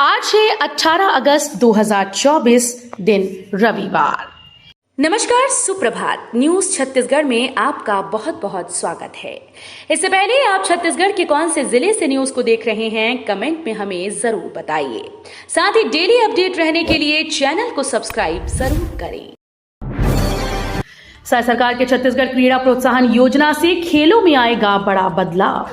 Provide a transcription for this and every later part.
आज है 18 अगस्त 2024 दिन रविवार। नमस्कार, सुप्रभात। न्यूज छत्तीसगढ़ में आपका बहुत बहुत स्वागत है। इससे पहले आप छत्तीसगढ़ के कौन से जिले से न्यूज को देख रहे हैं, कमेंट में हमें जरूर बताइए। साथ ही डेली अपडेट रहने के लिए चैनल को सब्सक्राइब जरूर करें। सरकार के छत्तीसगढ़ क्रीड़ा प्रोत्साहन योजना से खेलों में आएगा बड़ा बदलाव।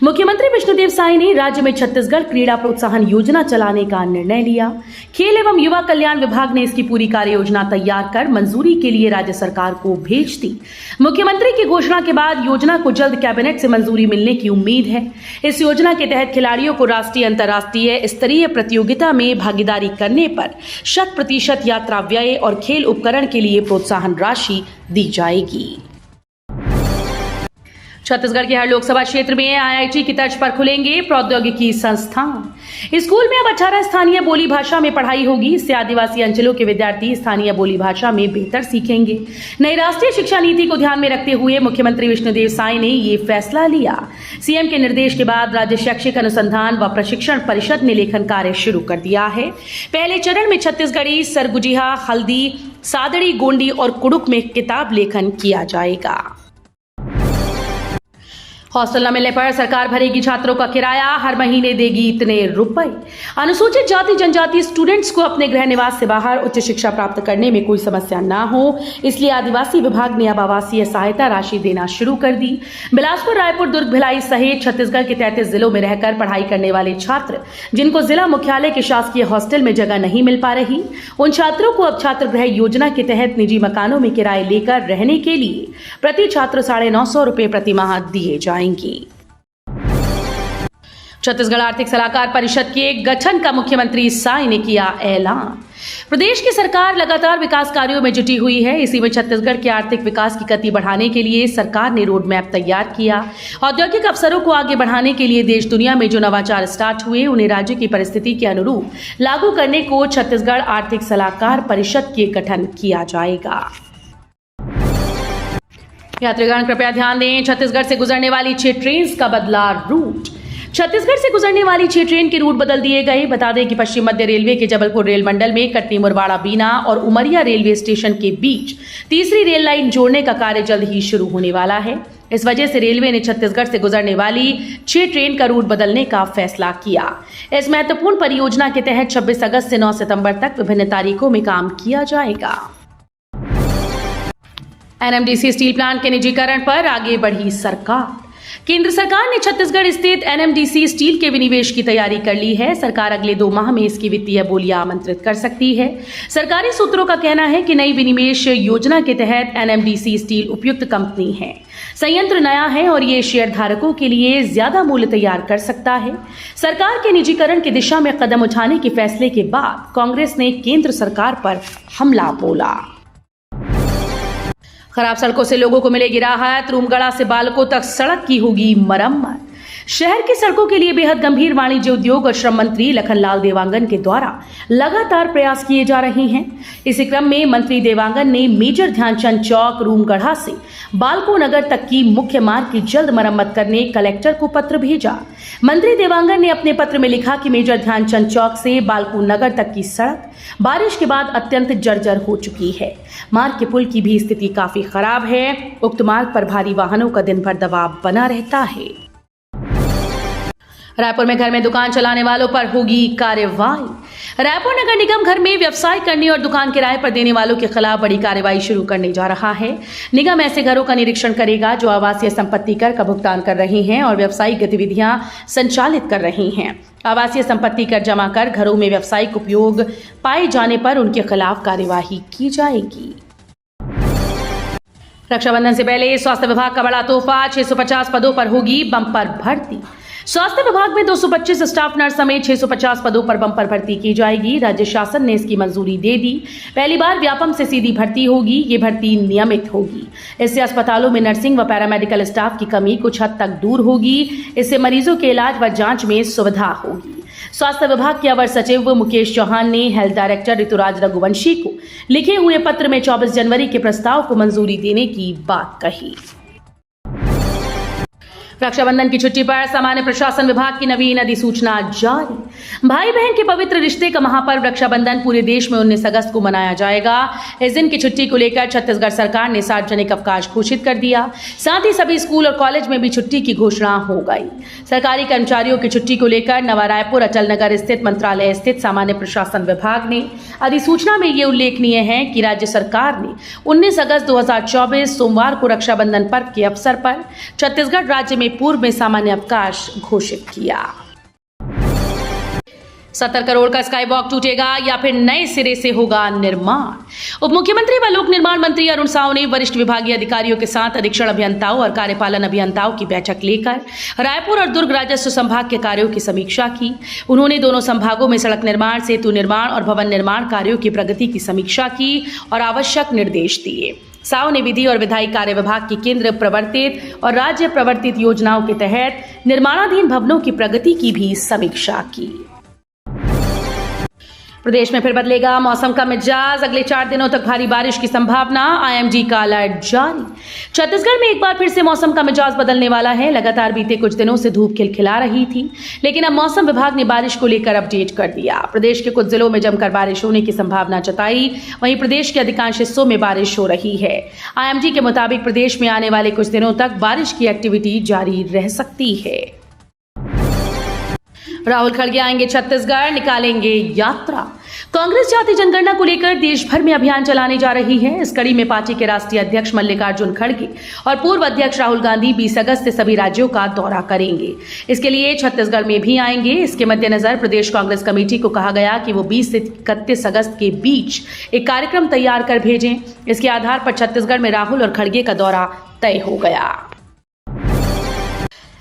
मुख्यमंत्री विष्णुदेव साय ने राज्य में छत्तीसगढ़ क्रीड़ा प्रोत्साहन योजना चलाने का निर्णय लिया। खेल एवं युवा कल्याण विभाग ने इसकी पूरी कार्य योजना तैयार कर मंजूरी के लिए राज्य सरकार को भेज दी। मुख्यमंत्री की घोषणा के बाद योजना को जल्द कैबिनेट से मंजूरी मिलने की उम्मीद है। इस योजना के तहत खिलाड़ियों को राष्ट्रीय अंतर्राष्ट्रीय स्तरीय प्रतियोगिता में भागीदारी करने पर 100% यात्रा व्यय और खेल उपकरण के लिए प्रोत्साहन राशि दी जाएगी। छत्तीसगढ़ के हर लोकसभा क्षेत्र में आईआईटी की तर्ज पर खुलेंगे प्रौद्योगिकी संस्थान। स्कूल में अब 18 स्थानीय बोली भाषा में पढ़ाई होगी। इससे आदिवासी अंचलों के विद्यार्थी स्थानीय बोली भाषा में बेहतर सीखेंगे। नई राष्ट्रीय शिक्षा नीति को ध्यान में रखते हुए मुख्यमंत्री विष्णुदेव साय ने ये फैसला लिया। सीएम के निर्देश के बाद राज्य शैक्षिक अनुसंधान व प्रशिक्षण परिषद ने लेखन कार्य शुरू कर दिया है। पहले चरण में छत्तीसगढ़ी, सरगुजिहा, हल्दी, सादड़ी, गोंडी और कुड़ुक में किताब लेखन किया जाएगा। हॉस्टल न मिलने पर सरकार भरेगी छात्रों का किराया, हर महीने देगी इतने रुपए। अनुसूचित जाति जनजाति स्टूडेंट्स को अपने गृह निवास से बाहर उच्च शिक्षा प्राप्त करने में कोई समस्या न हो, इसलिए आदिवासी विभाग ने अब आवासीय सहायता राशि देना शुरू कर दी। बिलासपुर, रायपुर, दुर्ग, भिलाई सहित छत्तीसगढ़ के 33 जिलों में रहकर पढ़ाई करने वाले छात्र जिनको जिला मुख्यालय के शासकीय हॉस्टल में जगह नहीं मिल पा रही, उन छात्रों को अब छात्र गृह योजना के तहत निजी मकानों में किराए लेकर रहने के लिए प्रति छात्र 950 रुपए प्रति माह दिए जाएंगे। छत्तीसगढ़ आर्थिक सलाहकार परिषद के गठन का मुख्यमंत्री साय ने किया ऐलान। प्रदेश की सरकार लगातार विकास कार्यों में जुटी हुई है। इसी में छत्तीसगढ़ के आर्थिक विकास की गति बढ़ाने के लिए सरकार ने रोड मैप तैयार किया। औद्योगिक अवसरों को आगे बढ़ाने के लिए देश दुनिया में जो नवाचार स्टार्ट हुए उन्हें राज्य की परिस्थिति के अनुरूप लागू करने को छत्तीसगढ़ आर्थिक सलाहकार परिषद के गठन किया जाएगा। यात्रीगण कृपया ध्यान दें, छत्तीसगढ़ से गुजरने वाली 6 ट्रेन का बदला रूट। छत्तीसगढ़ से गुजरने वाली 6 ट्रेन के रूट बदल दिए गए। बता दें कि पश्चिम मध्य रेलवे के जबलपुर रेल मंडल में कटनी, मुरबाड़ा, बीना और उमरिया रेलवे स्टेशन के बीच तीसरी रेल लाइन जोड़ने का कार्य जल्द ही शुरू होने वाला है। इस वजह से रेलवे ने छत्तीसगढ़ से गुजरने वाली 6 ट्रेन का रूट बदलने का फैसला किया। इस महत्वपूर्ण परियोजना के तहत 26 अगस्त से 9 सितंबर तक विभिन्न तारीखों में काम किया जाएगा। एनएमडीसी स्टील प्लांट के निजीकरण पर आगे बढ़ी सरकार। केंद्र सरकार ने छत्तीसगढ़ स्थित एनएमडीसी स्टील के विनिवेश की तैयारी कर ली है। सरकार अगले 2 माह में इसकी वित्तीय बोलियां आमंत्रित कर सकती है। सरकारी सूत्रों का कहना है कि नई विनिवेश योजना के तहत एनएमडीसी स्टील उपयुक्त कंपनी है। संयंत्र नया है और ये शेयर धारकों के लिए ज्यादा मूल्य तैयार कर सकता है। सरकार के निजीकरण की दिशा में कदम उठाने के फैसले के बाद कांग्रेस ने केंद्र सरकार पर हमला बोला। खराब सड़कों से लोगों को मिलेगी राहत, रूमगढ़ा से बालकों तक सड़क की होगी मरम्मत। शहर की सड़कों के लिए बेहद गंभीर वाणिज्य उद्योग और श्रम मंत्री लखनलाल देवांगन के द्वारा लगातार प्रयास किए जा रहे हैं। इसी क्रम में मंत्री देवांगन ने मेजर ध्यानचंद चौक, रूमगढ़ा से बालको नगर तक की मुख्य मार्ग की जल्द मरम्मत करने कलेक्टर को पत्र भेजा। मंत्री देवांगन ने अपने पत्र में लिखा कि मेजर ध्यानचंद चौक से बालको नगर तक की सड़क बारिश के बाद अत्यंत जर्जर हो चुकी है। मार्ग के पुल की भी स्थिति काफी खराब है। उक्त मार्ग पर भारी वाहनों का दिन भर दबाव बना रहता है। रायपुर में घर में दुकान चलाने वालों पर होगी कार्रवाई। रायपुर नगर निगम घर में व्यवसाय करने और दुकान किराए पर देने वालों के खिलाफ बड़ी कार्रवाई शुरू करने जा रहा है। निगम ऐसे घरों का निरीक्षण करेगा जो आवासीय संपत्ति कर का भुगतान कर रहे हैं और व्यावसायिक गतिविधियां संचालित कर रहे हैं। आवासीय संपत्ति कर जमा कर घरों में व्यावसायिक उपयोग पाए जाने पर उनके खिलाफ कार्यवाही की जाएगी। रक्षाबंधन से पहले स्वास्थ्य विभाग का बड़ा तोहफा, 650 पदों पर होगी बम्पर भर्ती। स्वास्थ्य विभाग में 225 स्टाफ नर्स समेत 650 पदों पर बम्पर भर्ती की जाएगी। राज्य शासन ने इसकी मंजूरी दे दी। पहली बार व्यापम से सीधी भर्ती होगी। ये भर्ती नियमित होगी। इससे अस्पतालों में नर्सिंग व पैरामेडिकल स्टाफ की कमी कुछ हद तक दूर होगी। इससे मरीजों के इलाज व जांच में सुविधा होगी। स्वास्थ्य विभाग के अवर सचिव मुकेश चौहान ने हेल्थ डायरेक्टर ऋतुराज रघुवंशी को लिखे हुए पत्र में 24 जनवरी के प्रस्ताव को मंजूरी देने की बात कही। रक्षाबंधन की छुट्टी पर सामान्य प्रशासन विभाग की नवीन अधिसूचना जारी। भाई बहन के पवित्र रिश्ते का महापर्व रक्षाबंधन पूरे देश में 19 अगस्त को मनाया जाएगा। इस दिन की छुट्टी को लेकर छत्तीसगढ़ सरकार ने सार्वजनिक अवकाश घोषित कर दिया। साथ ही सभी स्कूल और कॉलेज में भी छुट्टी की घोषणा हो गई। सरकारी कर्मचारियों की छुट्टी को लेकर नवा रायपुर अचल नगर स्थित मंत्रालय स्थित सामान्य प्रशासन विभाग ने अधिसूचना में ये उल्लेखनीय है कि राज्य सरकार ने 19 अगस्त 2024 सोमवार को रक्षाबंधन पर्व के अवसर पर छत्तीसगढ़ राज्य में पूर्व में सामान्य अवकाश घोषित किया। 70 करोड़ का स्काई वॉक टूटेगा या फिर नए सिरे से होगा निर्माण। उप मुख्यमंत्री व लोक निर्माण मंत्री अरुण साव ने वरिष्ठ विभागीय अधिकारियों के साथ अधीक्षण अभियंताओं और कार्यपालन अभियंताओं की बैठक लेकर रायपुर और दुर्ग राजस्व संभाग के कार्यों की समीक्षा की। उन्होंने दोनों संभागों में सड़क निर्माण, सेतु निर्माण और भवन निर्माण कार्यों की प्रगति की समीक्षा की और आवश्यक निर्देश दिए। साव ने विधि और विधायी कार्य विभाग की केंद्र प्रवर्तित और राज्य प्रवर्तित योजनाओं के तहत निर्माणाधीन भवनों की प्रगति की भी समीक्षा की। प्रदेश में फिर बदलेगा मौसम का मिजाज, अगले 4 दिनों तक भारी बारिश की संभावना, आईएमडी का अलर्ट जारी। छत्तीसगढ़ में एक बार फिर से मौसम का मिजाज बदलने वाला है। लगातार बीते कुछ दिनों से धूप खिलखिला रही थी, लेकिन अब मौसम विभाग ने बारिश को लेकर अपडेट कर दिया। प्रदेश के कुछ जिलों में जमकर बारिश होने की संभावना जताई, वहीं प्रदेश के अधिकांश हिस्सों में बारिश हो रही है। आईएमडी के मुताबिक प्रदेश में आने वाले कुछ दिनों तक बारिश की एक्टिविटी जारी रह सकती है। राहुल खड़गे आएंगे छत्तीसगढ़, निकालेंगे यात्रा। कांग्रेस जाति जनगणना को लेकर देश भर में अभियान चलाने जा रही है। इस कड़ी में पार्टी के राष्ट्रीय अध्यक्ष मल्लिकार्जुन खड़गे और पूर्व अध्यक्ष राहुल गांधी 20 अगस्त से सभी राज्यों का दौरा करेंगे। इसके लिए छत्तीसगढ़ में भी आएंगे। इसके मद्देनजर प्रदेश कांग्रेस कमेटी को कहा गया कि वो 20 से 31 अगस्त के बीच एक कार्यक्रम तैयार कर भेजें। इसके आधार पर छत्तीसगढ़ में राहुल और खड़गे का दौरा तय हो गया।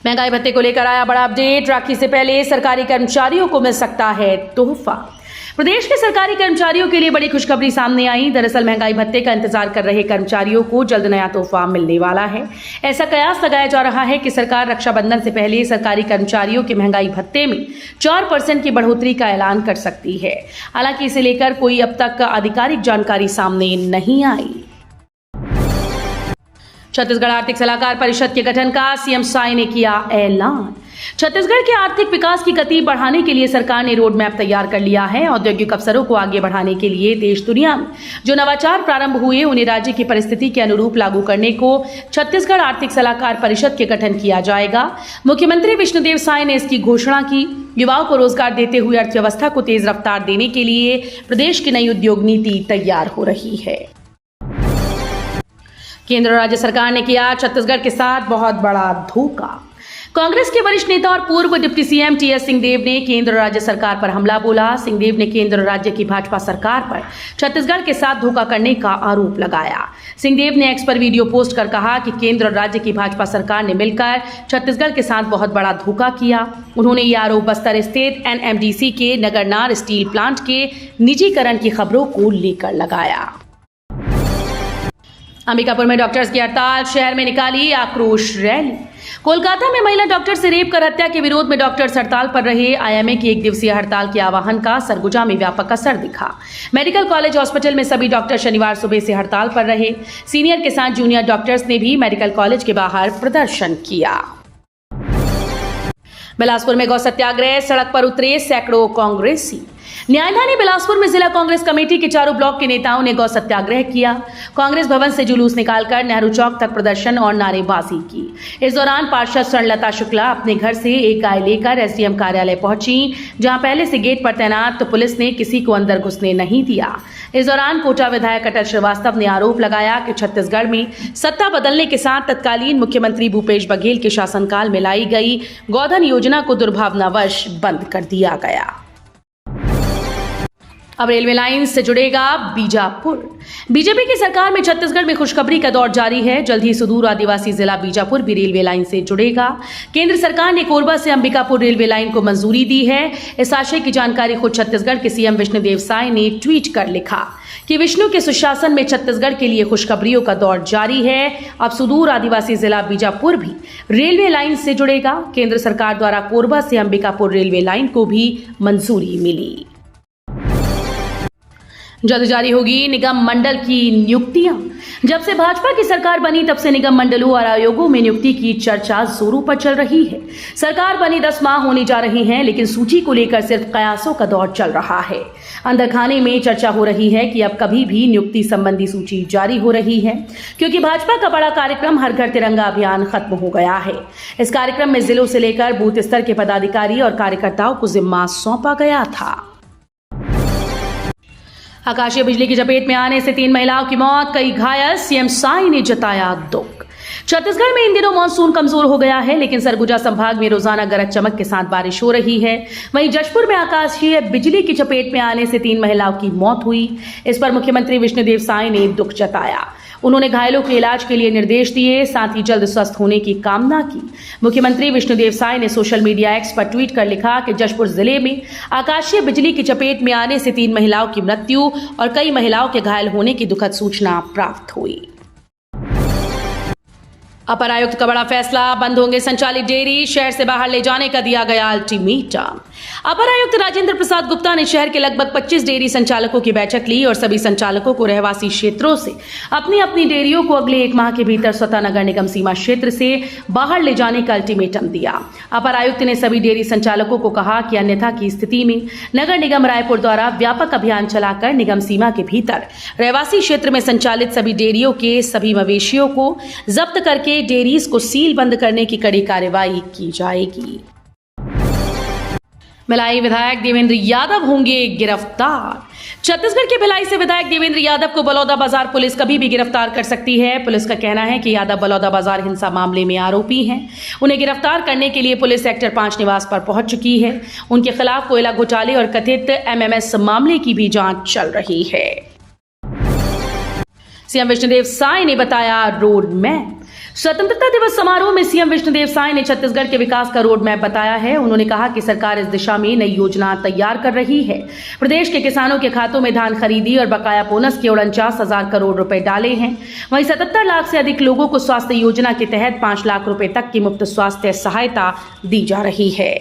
महंगाई भत्ते को लेकर आया बड़ा अपडेट। राखी से पहले सरकारी कर्मचारियों को मिल सकता है तोहफा। प्रदेश के सरकारी कर्मचारियों के लिए बड़ी खुशखबरी सामने आई। दरअसल महंगाई भत्ते का इंतजार कर रहे कर्मचारियों को जल्द नया तोहफा मिलने वाला है। ऐसा कयास लगाया जा रहा है कि सरकार रक्षाबंधन से पहले सरकारी कर्मचारियों के महंगाई भत्ते में 4% की बढ़ोतरी का ऐलान कर सकती है। हालांकि इसे लेकर कोई अब तक आधिकारिक जानकारी सामने नहीं आई। छत्तीसगढ़ आर्थिक सलाहकार परिषद के गठन का सीएम साय ने किया ऐलान। छत्तीसगढ़ के आर्थिक विकास की गति बढ़ाने के लिए सरकार ने रोड मैप तैयार कर लिया है। औद्योगिक अवसरों को आगे बढ़ाने के लिए देश दुनिया में जो नवाचार प्रारंभ हुए उन्हें राज्य की परिस्थिति के अनुरूप लागू करने को छत्तीसगढ़ आर्थिक सलाहकार परिषद के गठन किया जाएगा। मुख्यमंत्री विष्णुदेव साय ने इसकी घोषणा की। युवाओं को रोजगार देते हुए अर्थव्यवस्था को तेज रफ्तार देने के लिए प्रदेश की नई उद्योग नीति तैयार हो रही है। केंद्र और राज्य सरकार ने किया छत्तीसगढ़ के साथ बहुत बड़ा धोखा। कांग्रेस के वरिष्ठ नेता और पूर्व डिप्टी सीएम टीएस सिंहदेव ने केंद्र और राज्य सरकार पर हमला बोला। सिंहदेव ने केंद्र और राज्य की भाजपा सरकार पर छत्तीसगढ़ के साथ धोखा करने का आरोप लगाया। सिंहदेव ने एक्स पर वीडियो पोस्ट कर कहा कि केंद्र और राज्य की भाजपा सरकार ने मिलकर छत्तीसगढ़ के साथ बहुत बड़ा धोखा किया। उन्होंने ये आरोप बस्तर स्थित एनएमडीसी के नगरनार स्टील प्लांट के निजीकरण की खबरों को लेकर लगाया। अंबिकापुर में डॉक्टर्स की हड़ताल, शहर में निकाली आक्रोश रैली। कोलकाता में महिला डॉक्टर से रेप कर हत्या के विरोध में डॉक्टर्स हड़ताल पर रहे। आईएमए की 1 दिवसीय हड़ताल के आह्वान का सरगुजा में व्यापक असर दिखा। मेडिकल कॉलेज हॉस्पिटल में सभी डॉक्टर शनिवार सुबह से हड़ताल पर रहे। सीनियर के साथ जूनियर डॉक्टर्स ने भी मेडिकल कॉलेज के बाहर प्रदर्शन किया। बिलासपुर में गौ सत्याग्रह, सड़क पर उतरे सैकड़ों कांग्रेसी। न्यायधानी बिलासपुर में जिला कांग्रेस कमेटी के चारों ब्लॉक के नेताओं ने गौ सत्याग्रह किया। कांग्रेस भवन से जुलूस निकालकर नेहरू चौक तक प्रदर्शन और नारेबाजी की। इस दौरान पार्षद स्वर्णलता शुक्ला अपने घर से एक गाय लेकर एसडीएम कार्यालय पहुंची, जहां पहले से गेट पर तैनात पुलिस ने किसी को अंदर घुसने नहीं दिया। इस दौरान कोटा विधायक अटल श्रीवास्तव ने आरोप लगाया कि छत्तीसगढ़ में सत्ता बदलने के साथ तत्कालीन मुख्यमंत्री भूपेश बघेल के शासनकाल में लाई गई गोधन योजना को दुर्भावनावश बंद कर दिया गया। अब रेलवे लाइन से जुड़ेगा बीजापुर। बीजेपी की सरकार में छत्तीसगढ़ में खुशखबरी का दौर जारी है। जल्द ही सुदूर आदिवासी जिला बीजापुर भी रेलवे लाइन से जुड़ेगा। केंद्र सरकार ने कोरबा से अंबिकापुर रेलवे लाइन को मंजूरी दी है। इस आशय की जानकारी खुद छत्तीसगढ़ के सीएम विष्णुदेव साय ने ट्वीट कर लिखा कि विष्णु के सुशासन में छत्तीसगढ़ के लिए खुशखबरियों का दौर जारी है। अब सुदूर आदिवासी जिला बीजापुर भी रेलवे लाइन से जुड़ेगा। केंद्र सरकार द्वारा कोरबा से अंबिकापुर रेलवे लाइन को भी मंजूरी मिली। जल्द जारी होगी निगम मंडल की नियुक्तियां। जब से भाजपा की सरकार बनी तब से निगम मंडलों और आयोगों में नियुक्ति की चर्चा जोरों पर चल रही है। सरकार बनी 10 माह होने जा रहे हैं, लेकिन सूची को लेकर सिर्फ कयासों का दौर चल रहा है। अंदर खाने में चर्चा हो रही है कि अब कभी भी नियुक्ति संबंधी सूची जारी हो रही है, क्योंकि भाजपा का बड़ा कार्यक्रम हर घर तिरंगा अभियान खत्म हो गया है। इस कार्यक्रम में जिलों से लेकर बूथ स्तर के पदाधिकारी और कार्यकर्ताओं को जिम्मा सौंपा गया था। आकाशीय बिजली की चपेट में आने से 3 महिलाओं की मौत, कई घायल, सीएम साई ने जताया दुख। छत्तीसगढ़ में इन दिनों मानसून कमजोर हो गया है, लेकिन सरगुजा संभाग में रोजाना गरज चमक के साथ बारिश हो रही है। वहीं जशपुर में आकाशीय बिजली की चपेट में आने से 3 महिलाओं की मौत हुई। इस पर मुख्यमंत्री विष्णुदेव साई ने दुख जताया। उन्होंने घायलों के इलाज के लिए निर्देश दिए, साथ ही जल्द स्वस्थ होने की कामना की। मुख्यमंत्री विष्णुदेव साई ने सोशल मीडिया एक्स पर ट्वीट कर लिखा कि जशपुर जिले में आकाशीय बिजली की चपेट में आने से 3 महिलाओं की मृत्यु और कई महिलाओं के घायल होने की दुखद सूचना प्राप्त हुई। अपर आयुक्त का बड़ा फैसला, बंद होंगे संचालित डेयरी, शहर से बाहर ले जाने का दिया गया अल्टीमेटम। अपर आयुक्त राजेंद्र प्रसाद गुप्ता ने शहर के लगभग 25 डेयरी संचालकों की बैठक ली और सभी संचालकों को रहवासी क्षेत्रों से अपनी अपनी डेयरियों को अगले 1 माह के भीतर स्वतः नगर निगम सीमा क्षेत्र से बाहर ले जाने का अल्टीमेटम दिया। अपर आयुक्त ने सभी डेयरी संचालकों को कहा कि अन्यथा की स्थिति में नगर निगम रायपुर द्वारा व्यापक अभियान चलाकर निगम सीमा के भीतर रहवासी क्षेत्र में संचालित सभी डेयरियों के सभी मवेशियों को जब्त करके डेयरीज को सील बंद करने की कड़ी कार्रवाई की जाएगी। भिलाई विधायक देवेंद्र यादव होंगे गिरफ्तार। छत्तीसगढ़ के भिलाई से विधायक देवेंद्र यादव को बलौदाबाजार पुलिस कभी भी गिरफ्तार कर सकती है। पुलिस का कहना है कि यादव बलौदाबाजार हिंसा मामले में आरोपी हैं। उन्हें गिरफ्तार करने के लिए पुलिस सेक्टर 5 निवास पर पहुंच चुकी है। उनके खिलाफ कोयला घोटाले और कथित एमएमएस मामले की भी जांच चल रही है। सीएम विष्णुदेव साई ने बताया रोड मैप। स्वतंत्रता दिवस समारोह में सीएम विष्णुदेव साई ने छत्तीसगढ़ के विकास का रोड मैप बताया है। उन्होंने कहा कि सरकार इस दिशा में नई योजना तैयार कर रही है। प्रदेश के किसानों के खातों में धान खरीदी और बकाया बोनस के 49,000 करोड़ रुपए डाले हैं। वहीं 77 लाख से अधिक लोगों को स्वास्थ्य योजना के तहत 5 लाख रुपए तक की मुफ्त स्वास्थ्य सहायता दी जा रही है।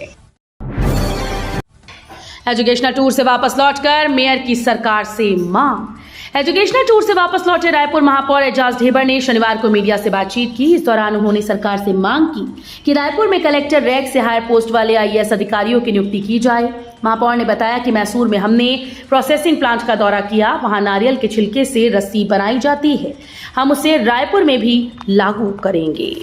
एजुकेशनल टूर से वापस लौटकर मेयर की सरकार से मांग। एजुकेशनल टूर से वापस लौटे रायपुर महापौर एजाज ढेबर ने शनिवार को मीडिया से बातचीत की। इस दौरान उन्होंने सरकार से मांग की कि रायपुर में कलेक्टर रैंक से हायर पोस्ट वाले आईएएस अधिकारियों की नियुक्ति की जाए। महापौर ने बताया कि मैसूर में हमने प्रोसेसिंग प्लांट का दौरा किया, वहां नारियल के छिलके से रस्सी बनाई जाती है। हम उसे रायपुर में भी लागू करेंगे।